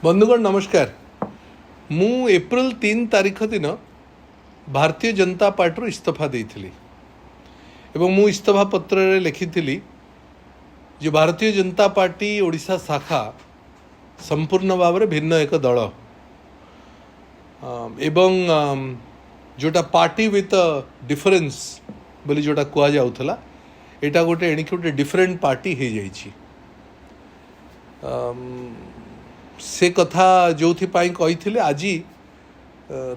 बंधुगण नमस्कार। मु एप्रिल 3 तारीख दिन भारतीय जनता पार्टी इस्तीफा देइथिली एवं मु इस्तीफा पत्र रे लिखिथिली जे भारतीय जनता पार्टी ओडिशा शाखा संपूर्ण भाव में भिन्न एक दल एवं जोटा पार्टी विथ डिफरेन्स बोली जोटा कुआ जाउथला एटा गोटे एणिक गोटे डिफरेंट पार्टी हो जाइछि। से कथा जो कही आज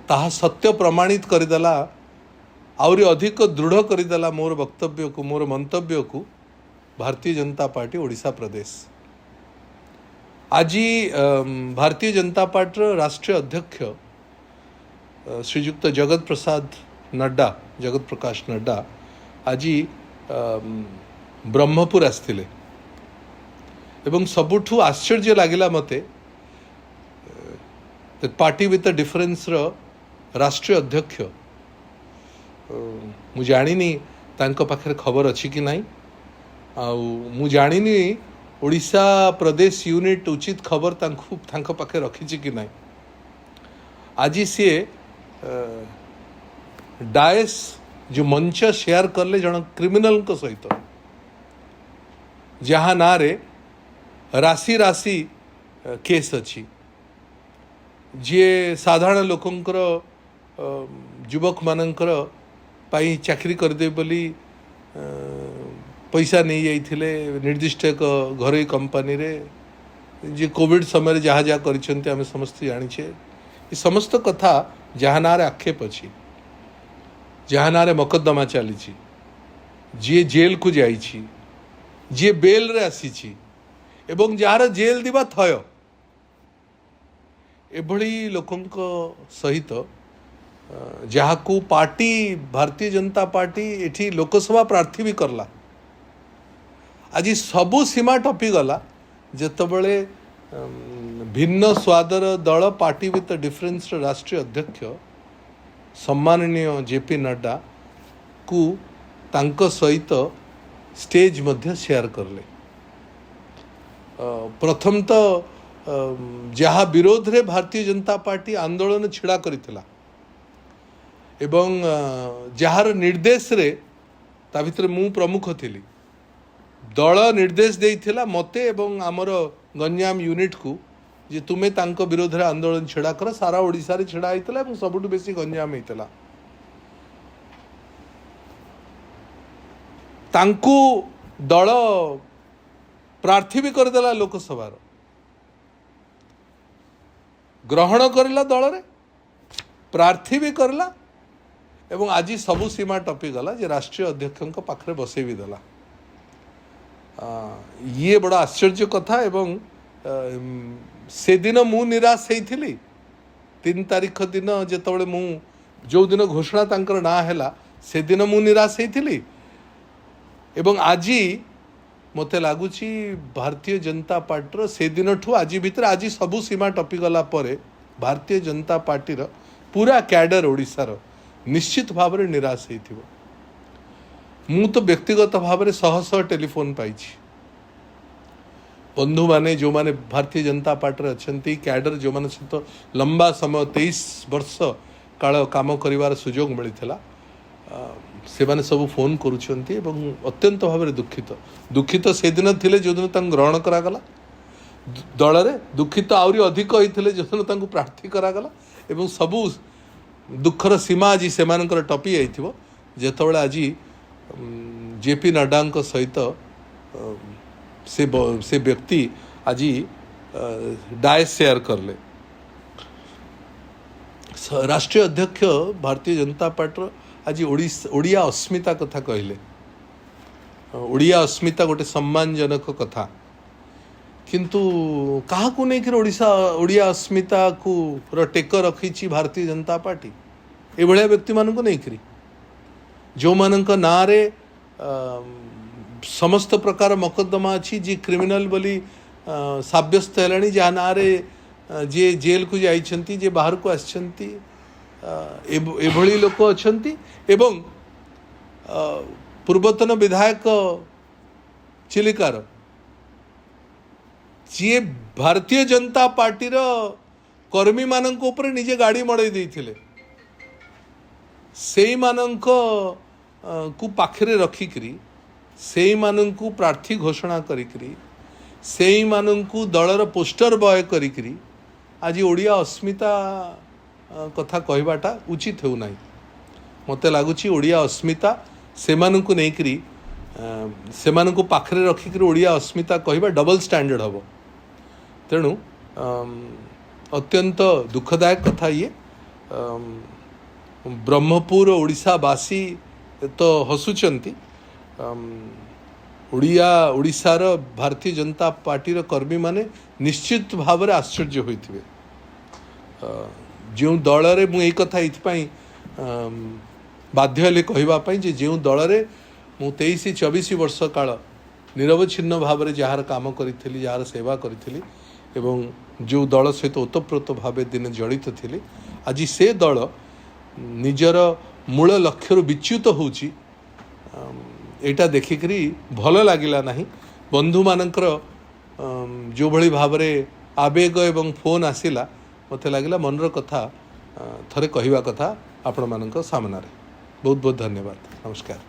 ताहा सत्य प्रमाणित करदेला आउरी अधिक दृढ़ करदेला मोर वक्तव्य को मोर मंतव्य को भारतीय जनता पार्टी ओडिशा प्रदेश। आज भारतीय जनता पार्टी राष्ट्रीय अध्यक्ष श्रीयुक्त जगत प्रकाश नड्डा आज ब्रह्मपुर आसथिले एवं सबुठु आश्चर्य लगिला मते पार्टी विथ डिफरेन्स राष्ट्रीय अध्यक्ष मु जानिनी तांको पाखरे खबर अच्छी कि नहीं मु जानिनी ओडिशा प्रदेश यूनिट उचित खबर तांको पाखे रखी कि नहीं। आज सी डायस जो मंच शेयर करले जन क्रिमिनल को सहित जहाँ ना रे राशि राशि केस अच्छी जी साधारण लोकंकर युवक मानकर पाई चाकरी करदे बोली पैसा नहीं जाइथिले निर्दिष्ट एक घरोई कंपनी रे जे कोविड समय जहाँ जहाँ करिसेंते आमे समस्त जानिछे। ये समस्त कथा जहाँ ना रे आक्षेप अच्छी जहाँ ना रे मकद्दमा चली जी जेल को जाइछि जी बेल रे आसीछि एवं जार जेल दिबा थय एभली लोकंक सहित जहाँ को पार्टी भारतीय जनता पार्टी एठी लोकसभा प्रार्थी भी करला आज सबू सीमा टपी गला जेतबले भिन्न स्वादर दल पार्टी विथ डिफरेन्स राष्ट्रीय अध्यक्ष सम्माननीय जेपी नड्डा को तांको सहित स्टेज मध्य शेयर करले। प्रथम तो जहाँ विरोध रे भारतीय जनता पार्टी आंदोलन छिड़ा करिथिला एवं जहार निर्देश रे ता भितर मु प्रमुख थिली दल निर्देश देइथिला मते एवं आमर गंजाम यूनिट को जे तुमे तांको विरोध रे आंदोलन छिड़ा कर सारा ओडिशा रे छिड़ा आइतला एवं सबुठु बेसी गंजाम आइतला तांको दल प्रार्थी भी करदेला लोकसभा ग्रहण करला दल रे प्रार्थी भी करला एवं आज सबु सीमा टपी गला जे राष्ट्रीय अध्यक्ष पाखरे बसे भी देला। ये बड़ा आश्चर्य कथा एवं से दिन मु निराश होइथिली 3 तारीख दिन जेतबळे मु जो दिन घोषणा तांकर ना हैला से दिन मु निराश होइथिली एवं आज मते लगुच भारतीय जनता पार्टी से दिन ठू आज भितर आज सबू सीमा टपी गला परे भारतीय जनता पार्टी पूरा कैडर ओडिशार निश्चित भाव में निराश होइथिबो। मु तो व्यक्तिगत भाव में शह शह टेलीफोन पाई बंधु माने जो माने भारतीय जनता पार्टी अच्छी कैडर जो माने सहित लंबा समय 23 वर्ष काल काम करिवार सुजोग मिलता से माने सब फोन करुछंती एवं अत्यंत भाव में दुखित से दिन थिले जो दिन तांको ग्रहण करागला दल रे दुखित आउरी अधिक होइथिले जो दिन तांको प्रार्थी करागला एवं सबू दुखर सीमा आज से मानकर टपी आइथिबो जेतबळे आज जेपी नड्डा सहित से व्यक्ति आज डायस शेयर करले। राष्ट्रीय अध्यक्ष भारतीय जनता पार्टी आज ओडिया अस्मिता कथा कहले ओडिया अस्मिता गोटे सम्मानजनक कथा किंतु कहा को नहीं ओडिया अस्मिता को टेक रखी भारतीय जनता पार्टी ए भलिया व्यक्ति मान को नहीं जो मानक ना रे समस्त प्रकार मकद्दमा अच्छी जी क्रिमिनल बोली साब्यस्त है जहाँ ना रे जे जेल को जाइछंती जे बाहर को आछंती एभली लोक अच्छंती एवं पूर्वतन विधायक चिलिकार जी भारतीय जनता पार्टी कर्मी मानक ऊपर निजे गाड़ी मड़ई देथिले सेई मानक को पाखरे रखिकरी सेई मानक को प्रार्थी घोषणा करिकरी सेई मानक को दलर पोस्टर बॉय करिकरी आज ओडिया अस्मिता कथा कहबाटा उचित हो नाही। मते लागुची ओडिया अस्मिता सेमानंकु नेकरी सेमानंकु पाखरे रखिकरी ओडिया अस्मिता कहबा डबल स्टैंडर्ड हबो। तेणु अत्यंत दुखदायक कथा ये ब्रह्मपुर ओडिशावासी तो हसुचंती ओडिशार भारतीय जनता पार्टी कर्मी माने निश्चित भाव में आश्चर्य होइथिबे। जो दल रे मु एई कथा इथपाई बाध्य हेले कहवाई जे जो दल रे मु 23-24 वर्ष काल निरवच्छिन्न भाव में जार काम करी जार सेवा करी एवं जो दल सहित ओतप्रोत भाव दिन जड़ित थी आज से दल निजर मूल लक्ष्य विच्युत होची एटा देखिकरी भल लगिला नहीं। बंधु मानकर जो भली भाव में आवेग एवं फोन आसिला मते लगिला मनर कथा थरे कहवा कथा आपण मानक सामना रे। बहुत बहुत धन्यवाद। नमस्कार।